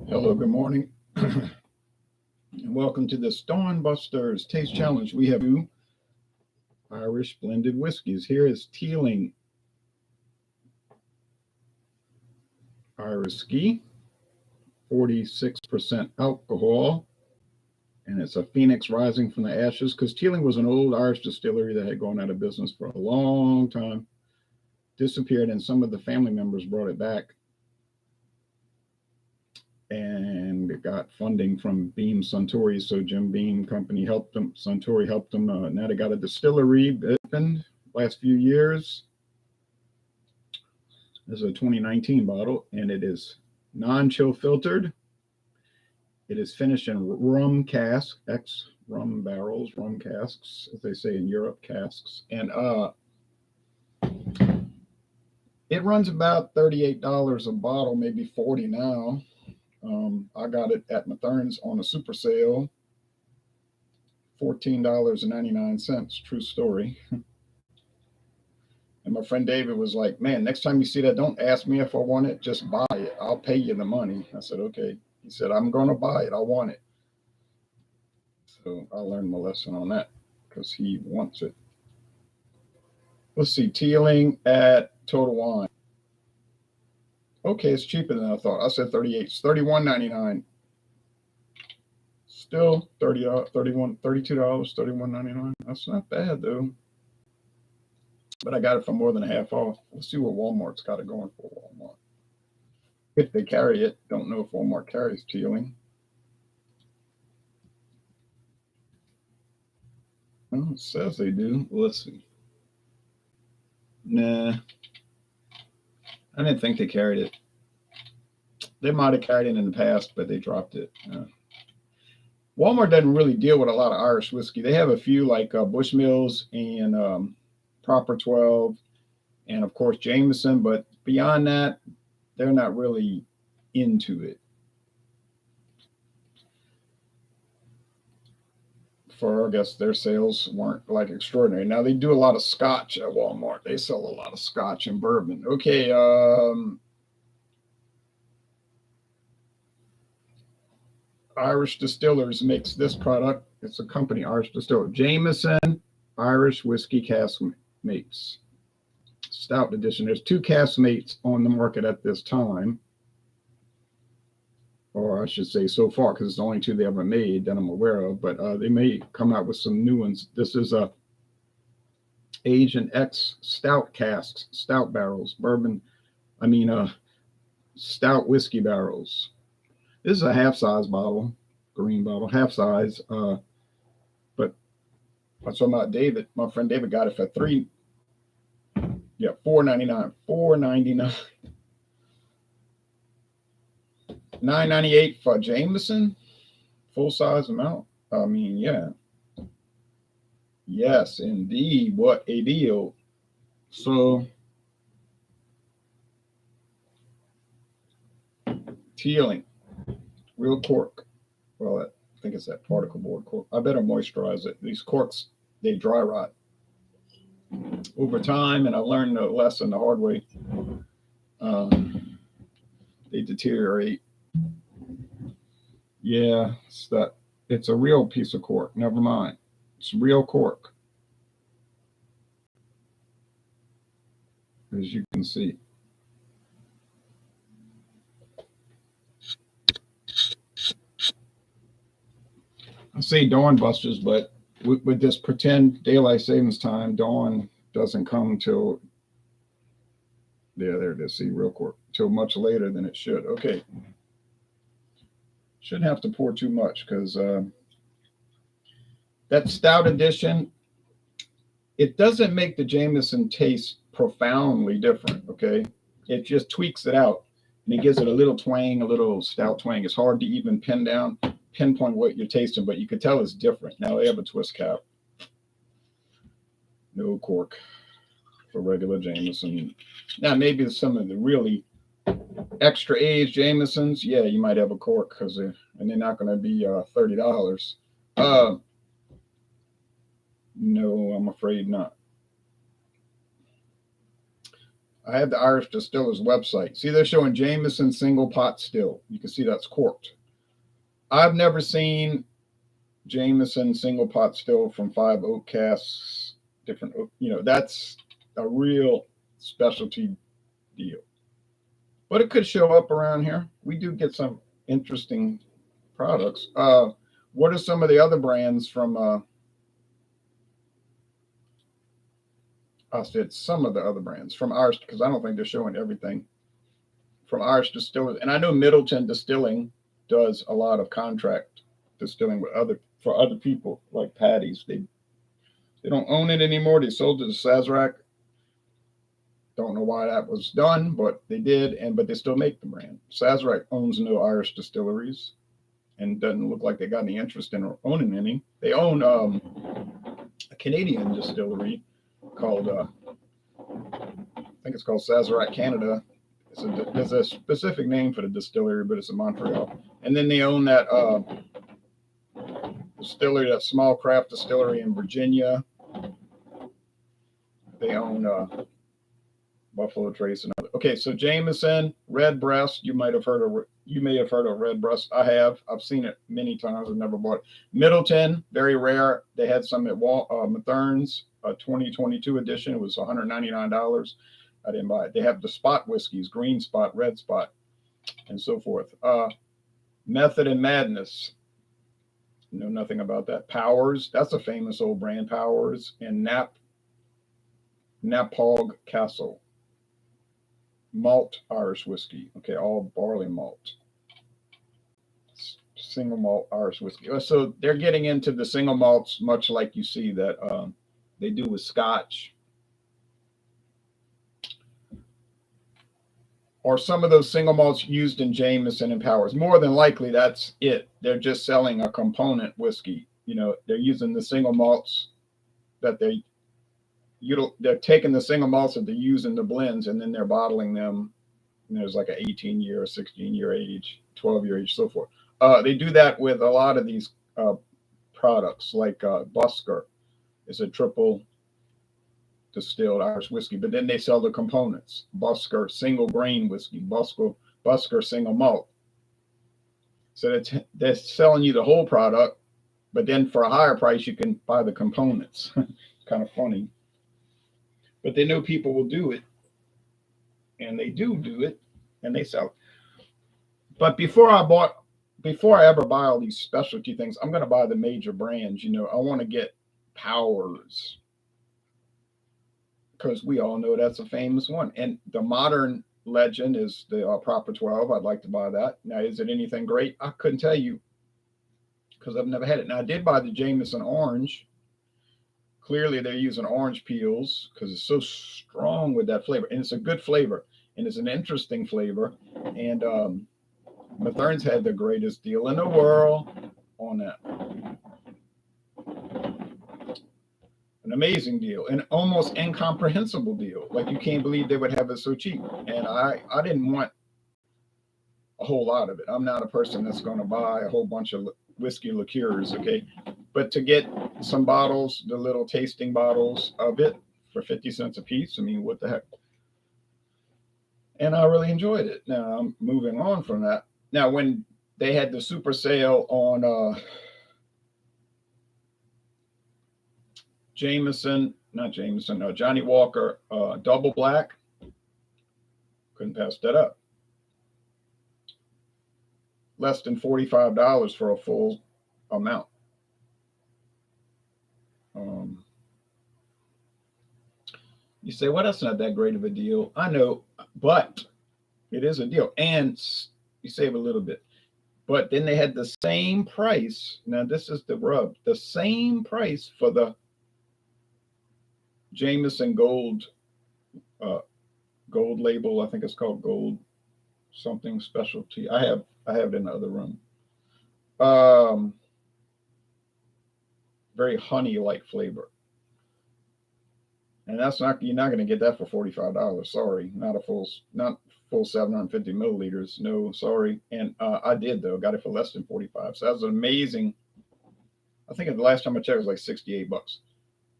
Hello, good morning, and welcome to the Dawn Busters Taste Challenge. We have two Irish blended whiskeys. Here is Teeling Irish Ski, 46% alcohol, and it's a phoenix rising from the ashes because Teeling was an old Irish distillery that had gone out of business for a long time, disappeared, and some of the family members brought it back and it got funding from Beam Suntory. So Jim Beam Company helped them. Suntory helped them. Now they got a distillery opened last few years. This is a 2019 bottle, and it is non-chill filtered. It is finished in rum cask, ex-rum barrels, rum casks, as they say in Europe, casks. And it runs about $38 a bottle, maybe 40 now. I got it at Mathern's on a super sale, $14.99. True story. And my friend David was like, "Man, next time you see that, don't ask me if I want it. Just buy it. I'll pay you the money." I said, "Okay." He said, "I'm going to buy it. I want it." So I learned my lesson on that because he wants it. Let's see. Teeling at Total Wine. Okay, it's cheaper than I thought. I said 38. It's $31.99. Still $32, $31.99. That's not bad though. But I got it for more than a half off. Let's see what Walmart's got it going for. Walmart, if they carry it. Don't know if Walmart carries Teeling. Well, it says they do. Let's see. Nah, I didn't think they carried it. They might have carried it in the past, but they dropped it. Walmart doesn't really deal with a lot of Irish whiskey. They have a few like Bushmills and Proper 12, and of course Jameson. But beyond that, they're not really into it. For I guess their sales weren't like extraordinary. Now they do a lot of Scotch at Walmart. They sell a lot of Scotch and bourbon. Okay, Irish Distillers makes this product. It's a company, Irish Distiller. Jameson Irish Whiskey Caskmates Stout Edition. There's two Caskmates on the market at this time, or I should say so far, because it's the only two they ever made that I'm aware of, but they may come out with some new ones. This is a Asian X stout casks, stout barrels, stout whiskey barrels. This is a half-size bottle, green bottle, half-size. But I'm talking about David. My friend David got it for $4.99, $4.99, $9.98 for Jameson, full-size amount. I mean, yeah. Yes, indeed. What a deal. So, Teeling, real cork. Well, I think it's that particle board cork. I better moisturize it. These corks, they dry rot over time, and I learned the lesson the hard way. They deteriorate. Yeah, it's a real piece of cork. Never mind. It's real cork, as you can see. I say dawn busters, but with this pretend daylight savings time, dawn doesn't come till there it is. See, real cork, till much later than it should. Okay, shouldn't have to pour too much because that stout edition, it doesn't make the Jameson taste profoundly different. Okay, it just tweaks it out and it gives it a little twang, a little stout twang. It's hard to even pinpoint what you're tasting, but you could tell it's different. Now they have a twist cap. No cork for regular Jameson. Now maybe some of the really extra aged Jamesons, yeah, you might have a cork because they're not going to be $30. No, I'm afraid not. I have the Irish Distillers website. See, they're showing Jameson single pot still. You can see that's corked. I've never seen Jameson single pot still from 5 oak casks, different oak. That's a real specialty deal. But it could show up around here. We do get some interesting products. What are some of the other brands from? I said some of the other brands from Irish, because I don't think they're showing everything from Irish Distillers. And I know Middleton Distilling does a lot of contract distilling for other people, like Patty's. They don't own it anymore. They sold it to Sazerac. Don't know why that was done, but they did, but they still make the brand. Sazerac owns no Irish distilleries, and doesn't look like they got any interest in owning any. They own a Canadian distillery called, I think it's called Sazerac Canada. There's a specific name for the distillery, but it's in Montreal. And then they own that distillery, that small craft distillery in Virginia. They own Buffalo Trace and other. Okay, so Jameson, Redbreast. You may have heard of Redbreast. I have. I've seen it many times. I've never bought it. Middleton, very rare. They had some at Mathern's, 2022 edition. It was $199. I didn't buy it. They have the spot whiskeys, green spot, red spot, and so forth. Method and Madness. Know nothing about that. Powers. That's a famous old brand. Powers and Napog Castle. Malt Irish whiskey. Okay, all barley malt. Single malt Irish whiskey. So they're getting into the single malts, much like you see that they do with Scotch. Or some of those single malts used in Jameson and Powers. More than likely, that's it. They're just selling a component whiskey. They're using the single malts that they're taking the single malts that they use in the blends, and then they're bottling them. And there's like an 18-year, 16-year age, 12-year age, so forth. They do that with a lot of these products, like Busker is a triple distilled Irish whiskey, but then they sell the components. Busker single grain whiskey, Busker single malt. So they're selling you the whole product, but then for a higher price, you can buy the components. Kind of funny. But they know people will do it, and they do it, and they sell it. But before I ever buy all these specialty things, I'm going to buy the major brands. I want to get Powers, because we all know that's a famous one. And the modern legend is the Proper 12. I'd like to buy that. Now, is it anything great? I couldn't tell you, because I've never had it. Now, I did buy the Jameson Orange. Clearly, they're using orange peels because it's so strong with that flavor. And it's a good flavor. And it's an interesting flavor. And Mathern's had the greatest deal in the world on that. An amazing deal. An almost incomprehensible deal. Like, you can't believe they would have it so cheap. And I didn't want a whole lot of it. I'm not a person that's going to buy a whole bunch of whiskey liqueurs, okay? But to get some bottles, the little tasting bottles of it for 50 cents a piece, I mean, what the heck? And I really enjoyed it. Now, I'm moving on from that. Now, when they had the super sale on Johnny Walker Double Black, couldn't pass that up. Less than $45 for a full amount. You say, well, that's not that great of a deal. I know, but it is a deal. And you save a little bit. But then they had the same price. Now, this is the rub. The same price for the Jameson Gold label. I think it's called Gold something specialty. I have it in the other room. Very honey-like flavor. And you're not going to get that for $45. Sorry, not full 750 milliliters. No, sorry. And I did, though, got it for less than $45. So that was amazing. I think the last time I checked, it was like $68.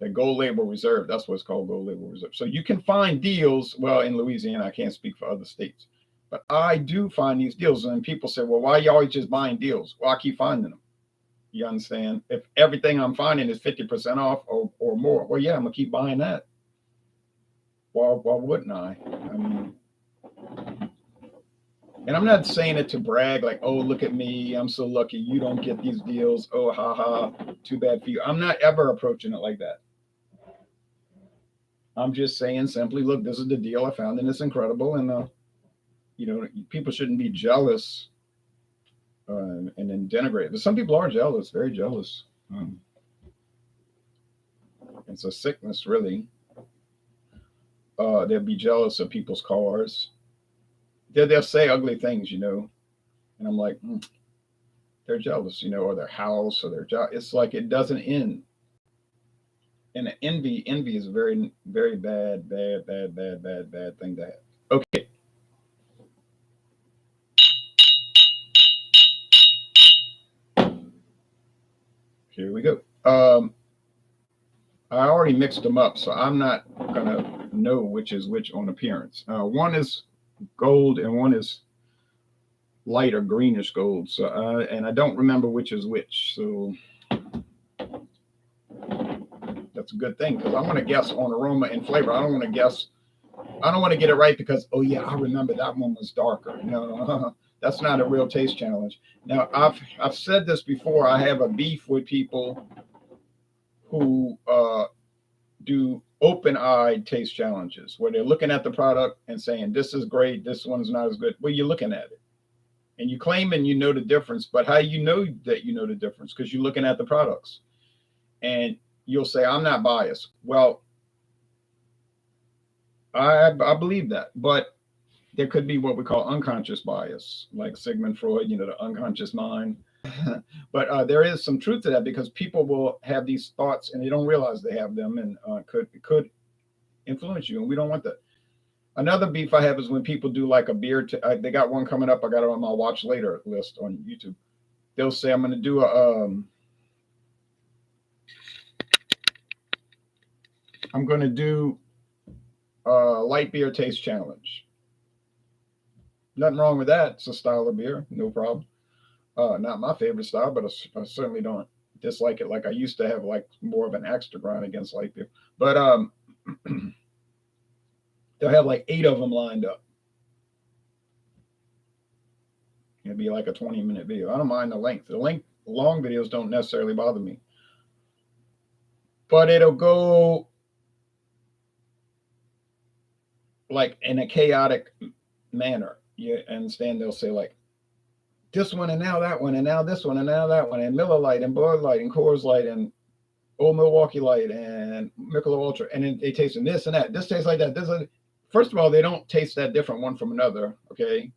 The gold label reserve. That's what's called, gold label reserve. So you can find deals. Well, in Louisiana, I can't speak for other states, but I do find these deals. And people say, well, why are you always just buying deals? Well, I keep finding them. You understand? If everything I'm finding is 50% off or more, well, yeah, I'm going to keep buying that. Why wouldn't I? I mean, and I'm not saying it to brag, like, oh, look at me, I'm so lucky you don't get these deals. Oh, ha ha, too bad for you. I'm not ever approaching it like that. I'm just saying simply, look, this is the deal I found and it's incredible. And, people shouldn't be jealous and then denigrate. But some people are jealous, very jealous. It's a sickness, really. They'll be jealous of people's cars. They'll say ugly things, and I'm like, they're jealous, or their house or their job. It's like it doesn't end. And envy is a very, very bad thing to have. Okay. Here we go. I already mixed them up, so I'm not gonna know which is which on appearance. One is gold and one is light or greenish gold. So, and I don't remember which is which. So that's a good thing because I'm going to guess on aroma and flavor. I don't want to guess. I don't want to get it right because, oh yeah, I remember that one was darker. No, that's not a real taste challenge. Now, I've said this before. I have a beef with people who do open-eyed taste challenges where they're looking at the product and saying, this is great, this one's not as good. Well, you're looking at it and you claim and you know the difference, but how you know that you know the difference? Because you're looking at the products and you'll say, I'm not biased. Well, I believe that, but there could be what we call unconscious bias, like Sigmund Freud, the unconscious mind. But there is some truth to that because people will have these thoughts and they don't realize they have them, and could influence you, and we don't want that. Another beef I have is when people do like a beer. They got one coming up. I got it on my watch later list on YouTube. They'll say, I'm going to do a light beer taste challenge. Nothing wrong with that. It's a style of beer, no problem. Not my favorite style, but I certainly don't dislike it like I used to have, like more of an axe to grind against light beer. But they'll have like 8 of them lined up. It'd be like a 20-minute video. I don't mind the length. Long videos don't necessarily bother me. But it'll go like in a chaotic manner. You understand? They'll say like, this one and now that one and now this one and now that one and Miller Lite and Bud Light and Coors Light and Old Milwaukee Light and Michelob Ultra, and then they taste this and that. This tastes like that. First of all, they don't taste that different one from another. Okay,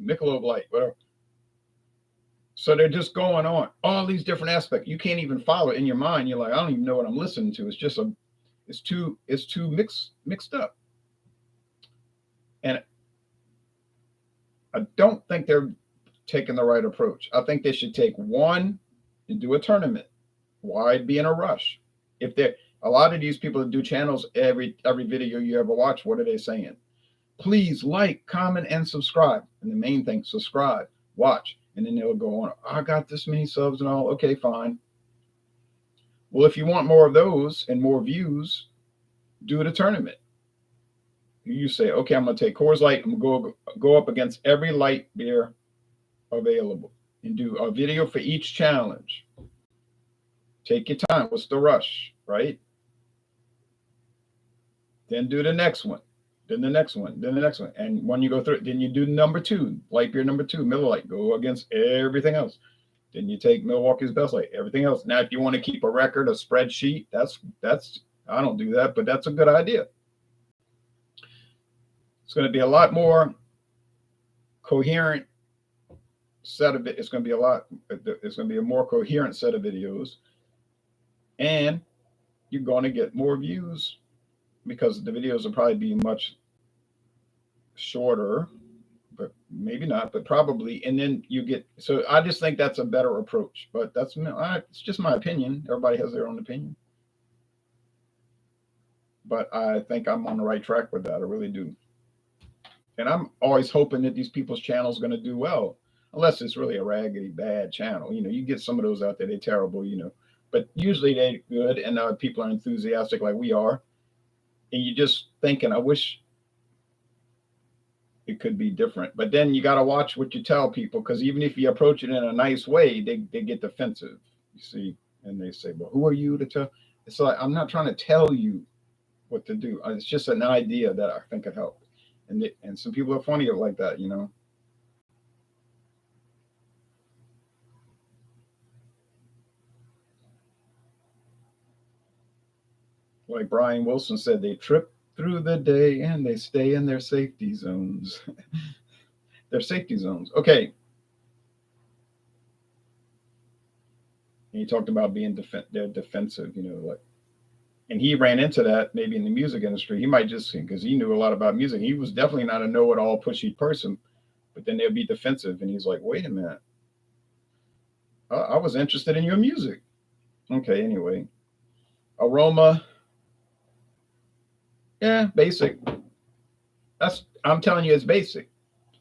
Michelob Light, whatever. So they're just going on all these different aspects. You can't even follow it in your mind. You're like, I don't even know what I'm listening to. It's just it's too mixed up. And I don't think they're taking the right approach. I think they should take one and do a tournament. Why be in a rush? If they're a lot of these people that do channels, every video you ever watch, what are they saying? Please like, comment, and subscribe. And the main thing, subscribe, watch, and then they'll go on. I got this many subs and all. Okay, fine. Well, if you want more of those and more views, do the tournament. You say, okay, I'm gonna take Coors Light. I'm gonna go up against every light beer available and do a video for each challenge. Take your time. What's the rush, right? Then do the next one. Then the next one. Then the next one. And when you go through it, then you do number 2, light beer number 2, Miller Lite. Go against everything else. Then you take Milwaukee's Best Light, everything else. Now, if you want to keep a record, a spreadsheet, that's I don't do that, but that's a good idea. It's going to be a lot more coherent set of it. It's going to be a more coherent set of videos, and you're going to get more views because the videos will probably be much shorter, but maybe not, but probably. And then you get, so I just think that's a better approach, but it's just my opinion. Everybody has their own opinion. but I think I'm on the right track with that. I really do. And I'm always hoping that these people's channels going to do well, unless it's really a raggedy bad channel. You get some of those out there, they're terrible. But usually they're good, and people are enthusiastic like we are. And you're just thinking, I wish it could be different. But then you got to watch what you tell people, because even if you approach it in a nice way, they get defensive, you see, and they say, well, who are you to tell? It's like, I'm not trying to tell you what to do. It's just an idea that I think could help. And some people are funny like that. Like Brian Wilson said, they trip through the day and they stay in their safety zones. Their safety zones. Okay. And he talked about being they're defensive, like, and he ran into that maybe in the music industry. He might just, because he knew a lot about music. He was definitely not a know-it-all pushy person, but then they'll be defensive. And he's like, wait a minute. I was interested in your music. Okay, anyway. Aroma. Yeah, basic. I'm telling you, it's basic.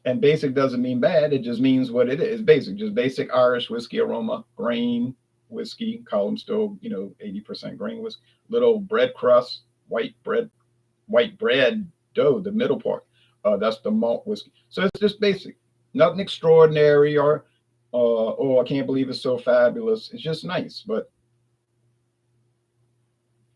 And basic doesn't mean bad. It just means what it is. Basic, just basic Irish whiskey aroma, grain whiskey, column still, 80% grain whiskey, little bread crust, white bread dough, the middle part. That's the malt whiskey. So it's just basic, nothing extraordinary or, oh, I can't believe it's so fabulous. It's just nice.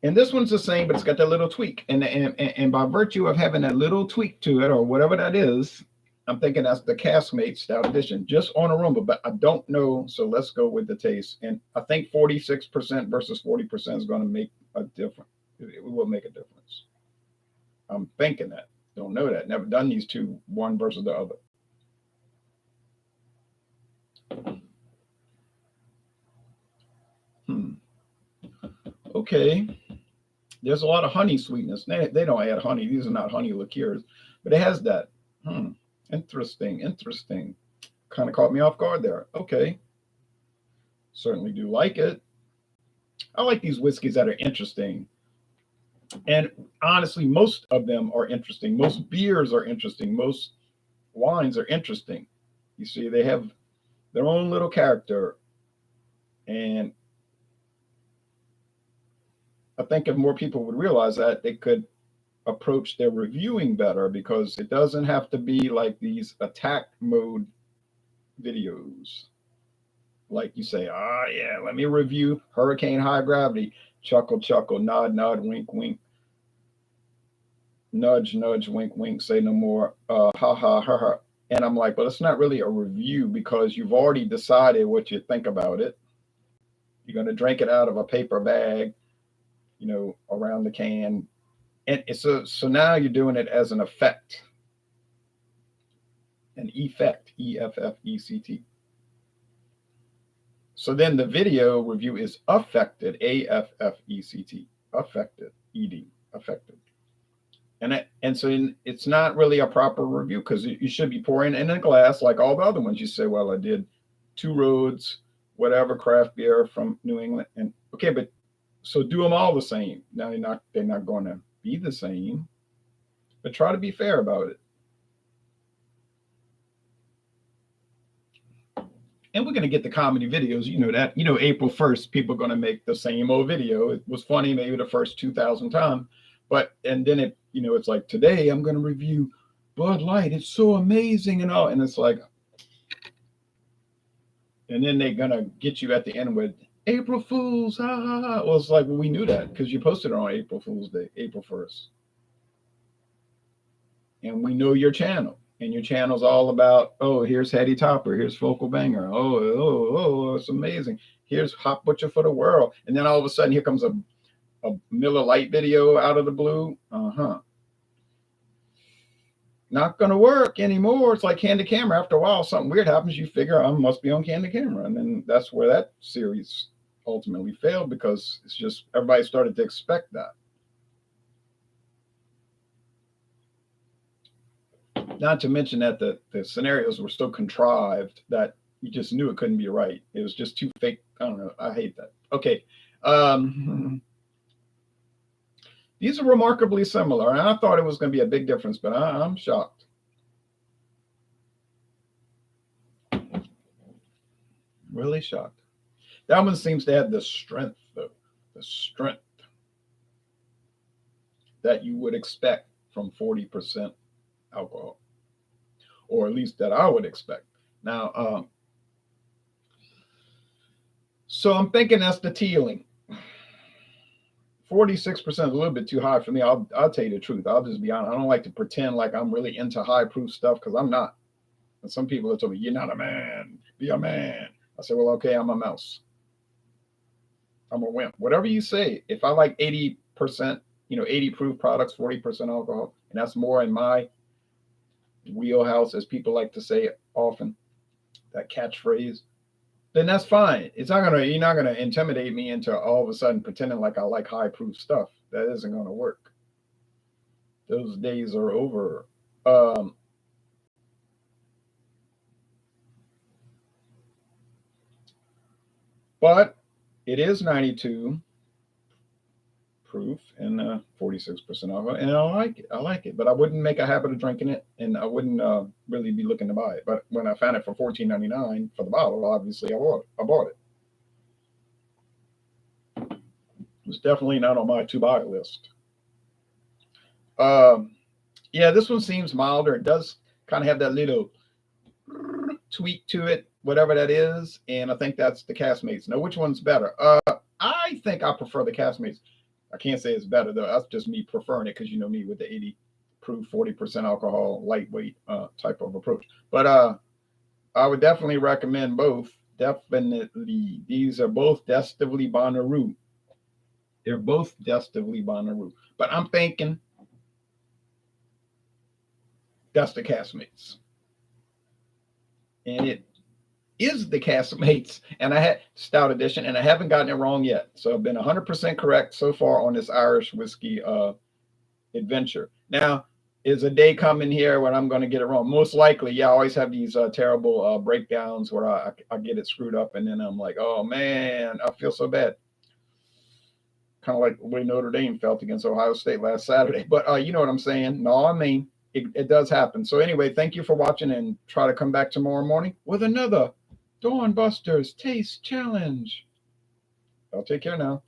And this one's the same, but it's got that little tweak. And by virtue of having that little tweak to it, or whatever that is, I'm thinking that's the Caskmates Stout Edition, just on aroma, but I don't know. So let's go with the taste. And I think 46% versus 40% is going to make a difference. It will make a difference. I'm thinking that. Don't know that. Never done these two, one versus the other. Okay. There's a lot of honey sweetness. They don't add honey. These are not honey liqueurs, but it has that. Interesting. Kind of caught me off guard there. Okay. Certainly do like it. I like these whiskeys that are interesting. And honestly, most of them are interesting. Most beers are interesting. Most wines are interesting. You see, they have their own little character. And I think if more people would realize that, they could approach their reviewing better, because it doesn't have to be like these attack mode videos. Like you say, yeah, let me review Hurricane High Gravity. Chuckle, chuckle, nod, nod, wink, wink. Nudge, nudge, wink, wink, say no more. Ha, ha, ha, ha. And I'm like, well, it's not really a review, because you've already decided what you think about it. You're going to drink it out of a paper bag, around the can. And so now you're doing it as an effect. An effect, EFFECT. So then the video review is affected, AFFECT, affected, ED, affected. And so it's not really a proper review, because you should be pouring in a glass like all the other ones. You say, well, I did Two Roads, whatever, craft beer from New England. And okay, but so do them all the same. Now they're not going to be the same, but try to be fair about it. And we're going to get the comedy videos. That. April 1st, people are going to make the same old video. It was funny maybe the first 2,000 times. And then it's like, today I'm going to review Bud Light. It's so amazing and all. And it's like, and then they're going to get you at the end with April Fools. Ha, ha, ha. Well, it's like, well, we knew that because you posted it on April Fool's Day, April 1st. And we know your channel. And your channel's all about, oh, here's Hattie Topper, here's Focal Banger, oh, it's amazing. Here's Hot Butcher for the World. And then all of a sudden, here comes a Miller Lite video out of the blue. Not going to work anymore. It's like Candid Camera. After a while, something weird happens. You figure I must be on Candid Camera. And then that's where that series ultimately failed, because it's just everybody started to expect that. Not to mention that the scenarios were so contrived that you just knew it couldn't be right. It was just too fake. I don't know. I hate that. Okay. The These are remarkably similar. And I thought it was going to be a big difference, but I'm shocked. Really shocked. That one seems to have the strength, though. The strength that you would expect from 40% alcohol, or at least that I would expect. Now, so I'm thinking that's the Teeling. 46% is a little bit too high for me. I'll tell you the truth. I'll just be honest. I don't like to pretend like I'm really into high proof stuff because I'm not. And some people have told me, you're not a man. Be a man. I said, well, okay, I'm a mouse. I'm a wimp. Whatever you say. If I like 80%, 80 proof products, 40% alcohol, and that's more in my wheelhouse, as people like to say often, that catchphrase, then that's fine. You're not gonna intimidate me into all of a sudden pretending like I like high proof stuff. That isn't gonna work. Those days are over. But it is 92 proof and 46% alcohol, and I like it. I like it, but I wouldn't make a habit of drinking it, and I wouldn't really be looking to buy it. But when I found it for $14.99 for the bottle, obviously I bought it. It was definitely not on my to buy list. Yeah, this one seems milder. It does kind of have that little tweak to it, whatever that is, and I think that's the Caskmates. Now, which one's better? I think I prefer the Caskmates. I can't say it's better though. That's just me preferring it because you know me with the 80 proof, 40% alcohol, lightweight type of approach. But I would definitely recommend both. Definitely, these are both Destively Bonnaroo. They're both Destively Bonnaroo. But I'm thinking that's the Caskmates, and it is the Caskmates, and I had Stout Edition, and I haven't gotten it wrong yet. So I've been 100% correct so far on this Irish whiskey adventure. Now, is a day coming here when I'm going to get it wrong? Most likely, yeah. I always have these terrible breakdowns where I get it screwed up, and then I'm like, oh man, I feel so bad. Kind of like the way Notre Dame felt against Ohio State last Saturday. But you know what I'm saying? No, I mean, it does happen. So anyway, thank you for watching, and try to come back tomorrow morning with another Dawn Busters Taste Challenge. I'll take care now.